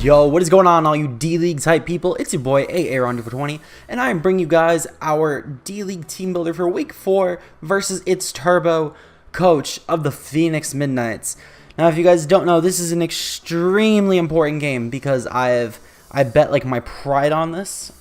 Yo, what is going on, all you D-League type people? It's your boy Aaron2for20, and I am bringing you guys our D-League team builder for Week 4 versus its Turbo coach of the Phoenix Midnights. Now, if you guys don't know, this is an extremely important game because I bet like my pride on this.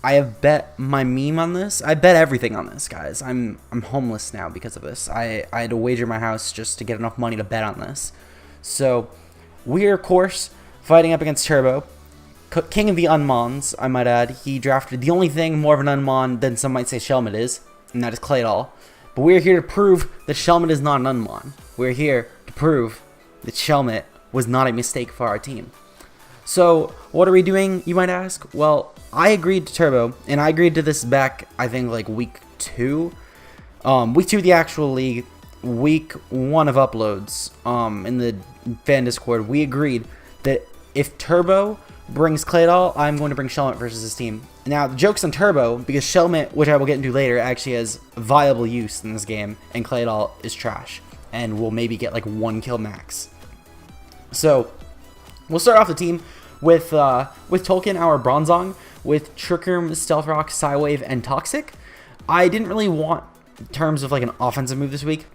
I have bet my meme on this. I bet everything on this, guys. I'm homeless now because of this. I had to wager my house just to get enough money to bet on this. So we are, of course, fighting up against Turbo, king of the unmons, I might add. He drafted the only thing more of an unmon than some might say Shelmet is, and that is Claydol. But we're here to prove that Shelmet is not an unmon. We're here to prove that Shelmet was not a mistake for our team. So, what are we doing, you might ask? Well, I agreed to Turbo, and I agreed to this back, I think, like week 2. Week 2 of the actual league, week 1 of uploads, in the fan Discord, we agreed that if Turbo brings Claydol, I'm going to bring Shelmet versus his team. Now, the joke's on Turbo, because Shelmet, which I will get into later, actually has viable use in this game, and Claydol is trash, and will maybe get like 1 kill max. So, we'll start off the team with Tolkien, our Bronzong, with Trick Room, Stealth Rock, Psywave, and Toxic. I didn't really want terms of like an offensive move this week.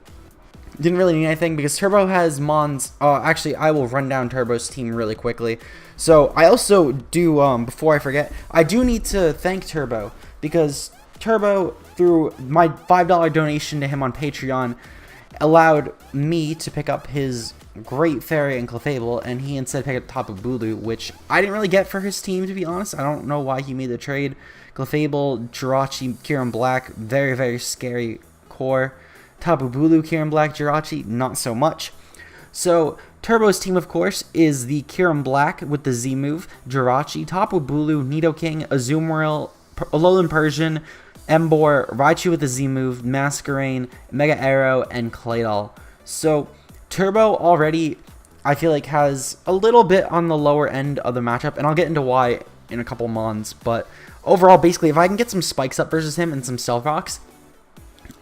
Didn't really need anything because Turbo has Mons. Actually, I will run down Turbo's team really quickly. So I also do, before I forget, I do need to thank Turbo because Turbo, through my $5 donation to him on Patreon, allowed me to pick up his Great Fairy and Clefable, and he instead picked up Tapu Bulu, which I didn't really get for his team, to be honest. I don't know why he made the trade. Clefable, Jirachi, Kieran Black, very, very scary core. Tapu Bulu, Kieran Black, Jirachi, not so much. So, Turbo's team, of course, is the Kieran Black with the Z move, Jirachi, Tapu Bulu, Nidoking, Azumarill, Alolan Persian, Emboar, Raichu with the Z move, Masquerain, Mega Arrow, and Claydol. So, Turbo already, I feel like, has a little bit on the lower end of the matchup, and I'll get into why in a couple mons, but overall, basically, if I can get some spikes up versus him and some Stealth Rocks,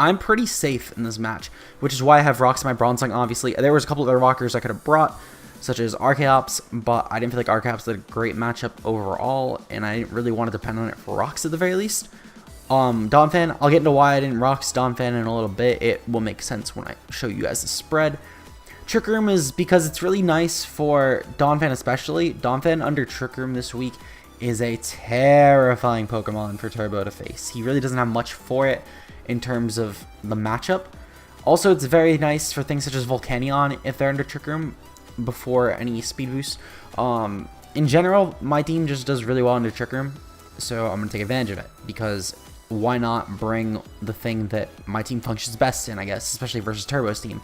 I'm pretty safe in this match, which is why I have rocks in my Bronzong, obviously. There was a couple other rockers I could have brought, such as Archeops, but I didn't feel like Archeops did a great matchup overall, and I didn't really want to depend on it for rocks at the very least. Donphan, I'll get into why I didn't rocks Donphan in a little bit. It will make sense when I show you guys the spread. Trick Room is because it's really nice for Donphan especially. Donphan under Trick Room this week is a terrifying Pokemon for Turbo to face. He really doesn't have much for it in terms of the matchup. Also, it's very nice for things such as Volcanion if they're under Trick Room before any speed boost. In general, my team just does really well under Trick Room, so I'm going to take advantage of it because why not bring the thing that my team functions best in, I guess, especially versus Turbo's team.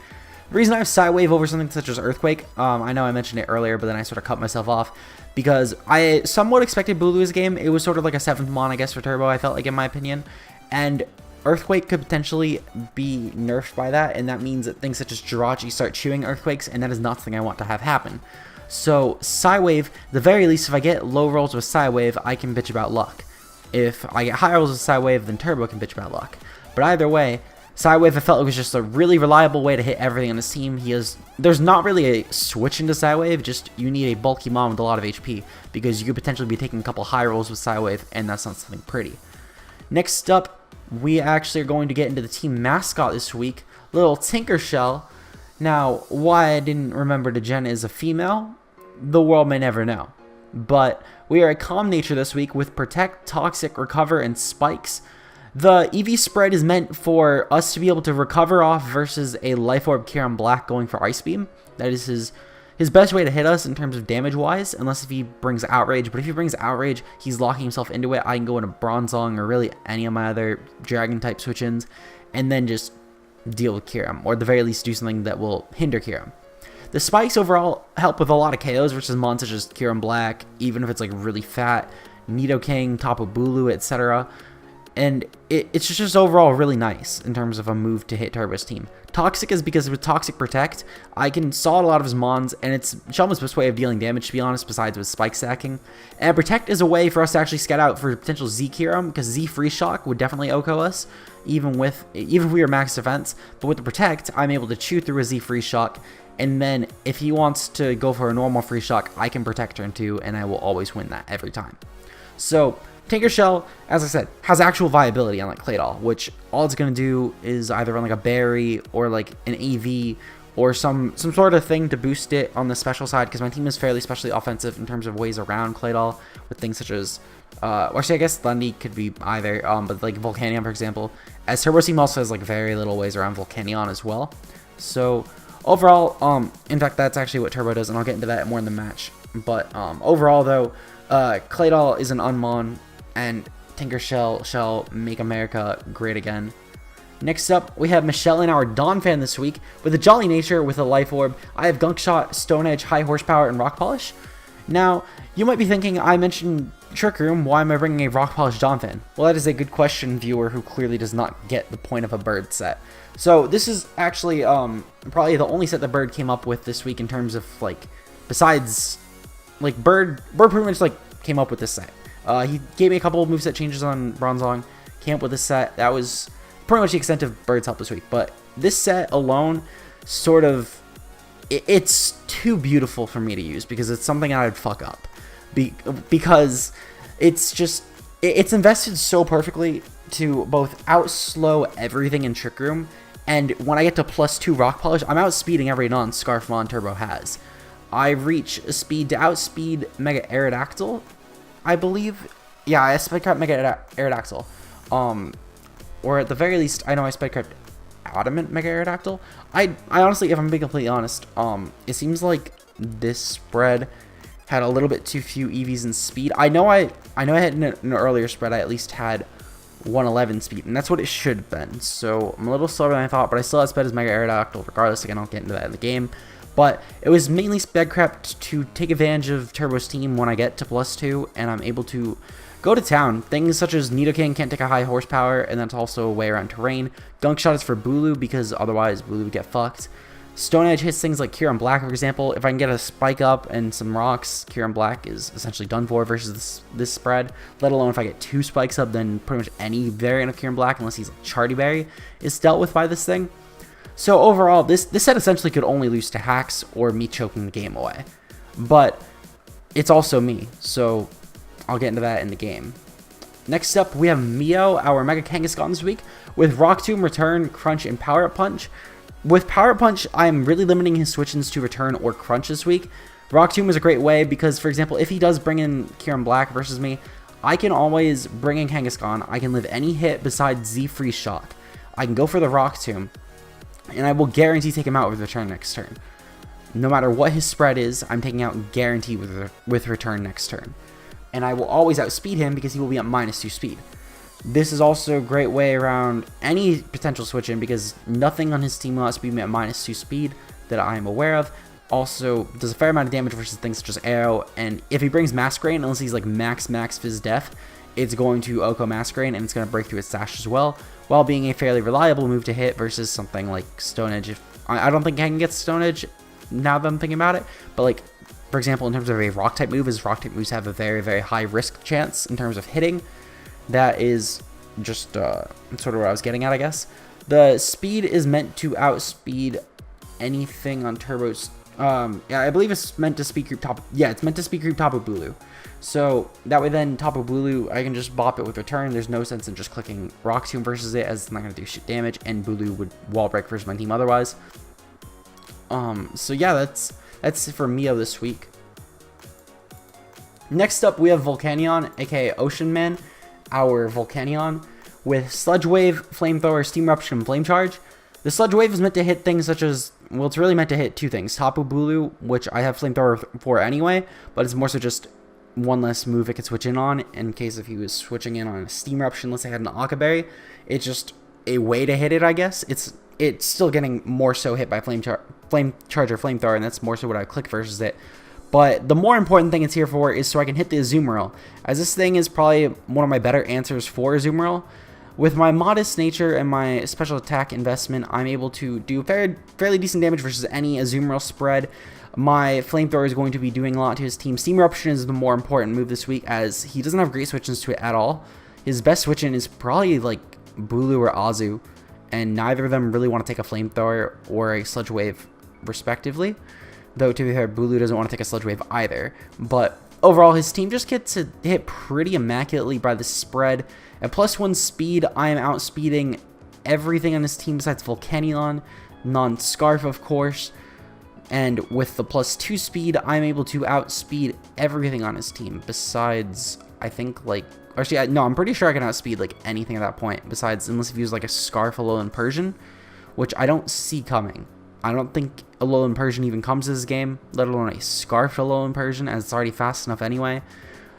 The reason I have Psywave over something such as Earthquake, I know I mentioned it earlier, but then I sort of cut myself off because I somewhat expected Bulu's game. It was sort of like a 7th mon, I guess, for Turbo, I felt like, in my opinion. And Earthquake could potentially be nerfed by that, and that means that things such as Jirachi start chewing Earthquakes, and that is not something I want to have happen. So, Psywave, the very least, if I get low rolls with Psywave, I can bitch about luck. If I get high rolls with Psywave, then Turbo can bitch about luck. But either way, Psywave, I felt like was just a really reliable way to hit everything on his team. There's not really a switch into Psywave, just you need a bulky mon with a lot of HP, because you could potentially be taking a couple high rolls with Psywave, and that's not something pretty. Next up, we actually are going to get into the team mascot this week, little Tinkershell. Now, why I didn't remember to Jen is a female, the world may never know. But we are a calm nature this week with Protect, Toxic, Recover, and Spikes. The EV spread is meant for us to be able to recover off versus a Life Orb Kieran Black going for Ice Beam. That is his best way to hit us in terms of damage-wise, unless if he brings Outrage. But if he brings Outrage, he's locking himself into it. I can go into Bronzong or really any of my other Dragon-type switch-ins, and then just deal with Kieran, or at the very least do something that will hinder Kieran. The spikes overall help with a lot of KOs versus mons such as Kieran Black, even if it's like really fat, Nidoking, Tapu Bulu, etc. And it's just overall really nice in terms of a move to hit Turbo's team. Toxic is because with Toxic Protect, I can saw a lot of his mons, and it's Shelma's best way of dealing damage, to be honest, besides with spike stacking. And Protect is a way for us to actually scout out for potential Z Kiram, because Z Free Shock would definitely OHKO us, even if we were max defense. But with the Protect, I'm able to chew through a Z Free Shock, and then if he wants to go for a normal Free Shock, I can Protect turn 2, and I will always win that every time. So Tinker Shell, as I said, has actual viability unlike Claydol, which all it's going to do is either run like a berry or like an AV or some sort of thing to boost it on the special side, because my team is fairly specially offensive in terms of ways around Claydol with things such as, actually I guess Lundy could be either, but like Volcanion, for example, as Turbo's team also has like very little ways around Volcanion as well. So overall, in fact, that's actually what Turbo does, and I'll get into that more in the match. But overall though, Claydol is an unmon, and Tinker Shell shall make America great again. Next up, we have Michelle in our Dawn fan this week. With a Jolly Nature with a Life Orb, I have Gunk Shot, Stone Edge, High Horsepower, and Rock Polish. Now, you might be thinking, I mentioned Trick Room, why am I bringing a Rock Polish Dawn fan? Well, that is a good question, viewer who clearly does not get the point of a Bird set. So, this is actually probably the only set that Bird came up with this week in terms of, like, besides, like, Bird pretty much, like, came up with this set. He gave me a couple of moveset changes on Bronzong, came up with this set. That was pretty much the extent of Bird's help this week. But this set alone, sort of, it's too beautiful for me to use because it's something I'd fuck up. Because it's just, it's invested so perfectly to both outslow everything in Trick Room, and when I get to +2 Rock Polish, I'm outspeeding every non-Scarf Mon Turbo has. I reach a speed to outspeed Mega Aerodactyl, I believe. Yeah, I spedcraft Mega Aerodactyl. Or at the very least, I know I spedcraft Adamant Mega Aerodactyl. I honestly, if I'm being completely honest, it seems like this spread had a little bit too few EVs in speed. I know I had in an earlier spread, I at least had 111 speed, and that's what it should have been. So I'm a little slower than I thought, but I still had sped as Mega Aerodactyl regardless. Again, I'll get into that in the game. But it was mainly spedcraft to take advantage of Turbo's team when I get to +2, and I'm able to go to town. Things such as Nidoking can't take a high horsepower, and that's also a way around terrain. Gunk Shot is for Bulu, because otherwise Bulu would get fucked. Stone Edge hits things like Kyurem Black, for example. If I can get a Spike Up and some rocks, Kyurem Black is essentially done for versus this spread. Let alone if I get 2 Spikes Up, then pretty much any variant of Kyurem Black, unless he's like Charty Berry, is dealt with by this thing. So overall, this set essentially could only lose to hacks or me choking the game away. But it's also me, so I'll get into that in the game. Next up, we have Mio, our Mega Kangaskhan this week, with Rock Tomb, Return, Crunch, and Power Up Punch. With Power Up Punch, I'm really limiting his switch-ins to Return or Crunch this week. Rock Tomb is a great way because, for example, if he does bring in Kyurem Black versus me, I can always bring in Kangaskhan. I can live any hit besides Z Free Shock. I can go for the Rock Tomb, and I will guarantee take him out with Return next turn. No matter what his spread is, I'm taking out guarantee with Return next turn. And I will always outspeed him because he will be at -2 speed. This is also a great way around any potential switch in because nothing on his team will outspeed me at -2 speed that I am aware of. Also, does a fair amount of damage versus things such as Arrow, and if he brings Masquerain, unless he's like max Fizz Def, it's going to OHKO Masquerain and it's going to break through its stash as well, while being a fairly reliable move to hit versus something like Stone Edge. I don't think I can get Stone Edge now that I'm thinking about it, but like, for example, in terms of a rock type move, rock type moves have a very, very high risk chance in terms of hitting. That is just sort of what I was getting at, I guess. The speed is meant to outspeed anything on Turbo's. Yeah, I believe it's meant to speed creep top. Yeah, it's meant to speed creep Tapu Bulu. So that way, then Tapu Bulu, I can just bop it with Return. There's no sense in just clicking Rock Tomb versus it, as it's not gonna do shit damage, and Bulu would wall break versus my team otherwise. So yeah, that's it for Mio this week. Next up, we have Volcanion, aka Ocean Man, our Volcanion, with Sludge Wave, Flamethrower, Steam Eruption, and Flame Charge. The Sludge Wave is meant to hit things such as, well, it's really meant to hit 2 things. Tapu Bulu, which I have Flamethrower for anyway, but it's more so just one less move it could switch in on, in case if he was switching in on a Steam Eruption, let's say I had an Akaberry. It's just a way to hit it, I guess. It's still getting more so hit by Flame Charge or Flamethrower, and that's more so what I click versus it. But the more important thing it's here for is so I can hit the Azumarill, as this thing is probably one of my better answers for Azumarill. with my modest nature and my special attack investment, I'm able to do fairly decent damage versus any Azumarill spread. My Flamethrower is going to be doing a lot to his team. Steam Eruption is the more important move this week, as he doesn't have great switch-ins to it at all. His best switch-in is probably like Bulu or Azu, and neither of them really want to take a Flamethrower or a Sludge Wave respectively. Though, to be fair, Bulu doesn't want to take a Sludge Wave either. But overall, his team just gets to hit pretty immaculately by the spread. At +1 speed, I am outspeeding everything on his team besides Volcanilon, non-Scarf, of course. And with the +2 speed, I'm able to outspeed everything on his team besides, I think, like... Actually, no, I'm pretty sure I can outspeed, like, anything at that point besides, unless if you use, like, a Scarf, Alolan Persian, which I don't see coming. I don't think Alolan Persian even comes to this game, let alone a Scarf Alolan Persian, as it's already fast enough anyway.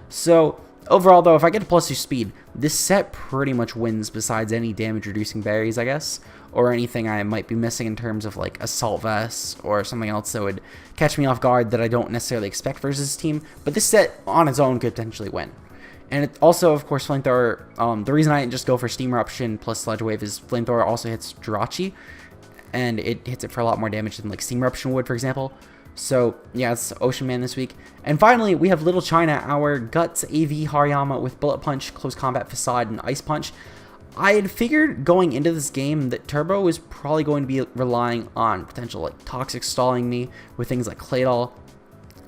So, overall, though, if I get a +2 speed, this set pretty much wins besides any damage-reducing berries, I guess, or anything I might be missing in terms of, like, Assault Vest or something else that would catch me off guard that I don't necessarily expect versus this team. But this set, on its own, could potentially win. And it also, of course, Flamethrower, the reason I didn't just go for Steam Eruption plus Sludge Wave is Flamethrower also hits Jirachi, and it hits it for a lot more damage than, like, Steam Eruption would, for example. So, yeah, it's Ocean Man this week. And finally, we have Little China, our Guts AV Hariyama with Bullet Punch, Close Combat Facade, and Ice Punch. I had figured going into this game that Turbo is probably going to be relying on potential, like, Toxic stalling me with things like Claydol.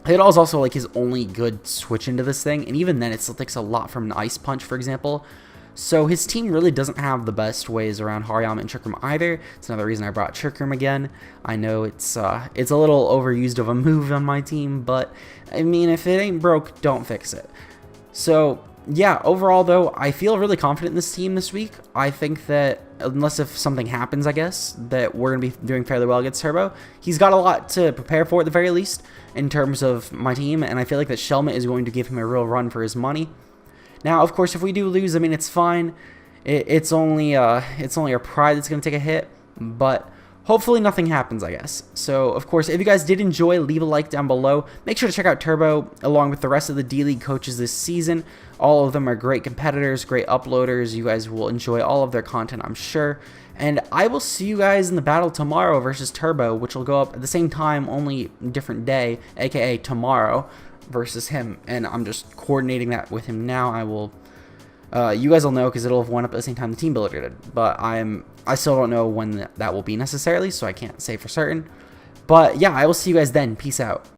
Claydol is also, like, his only good switch into this thing, and even then it still takes a lot from an Ice Punch, for example. So his team really doesn't have the best ways around Hariyama and Trick Room either. It's another reason I brought Trick Room again. I know it's a little overused of a move on my team, but I mean, if it ain't broke, don't fix it. So yeah, overall though, I feel really confident in this team this week. I think that unless if something happens, I guess, that we're going to be doing fairly well against Turbo. He's got a lot to prepare for at the very least in terms of my team, and I feel like that Shelmet is going to give him a real run for his money. Now, of course, if we do lose, I mean, it's fine. It's only our pride that's going to take a hit, but hopefully nothing happens, I guess. So, of course, if you guys did enjoy, leave a like down below. Make sure to check out Turbo along with the rest of the D-League coaches this season. All of them are great competitors, great uploaders. You guys will enjoy all of their content, I'm sure. And I will see you guys in the battle tomorrow versus Turbo, which will go up at the same time, only different day, aka tomorrow, versus him. And I'm just coordinating that with him now. I will... you guys will know because it'll have went up at the same time the Teambuilder did. But I still don't know when that will be necessarily, so I can't say for certain. But yeah, I will see you guys then. Peace out.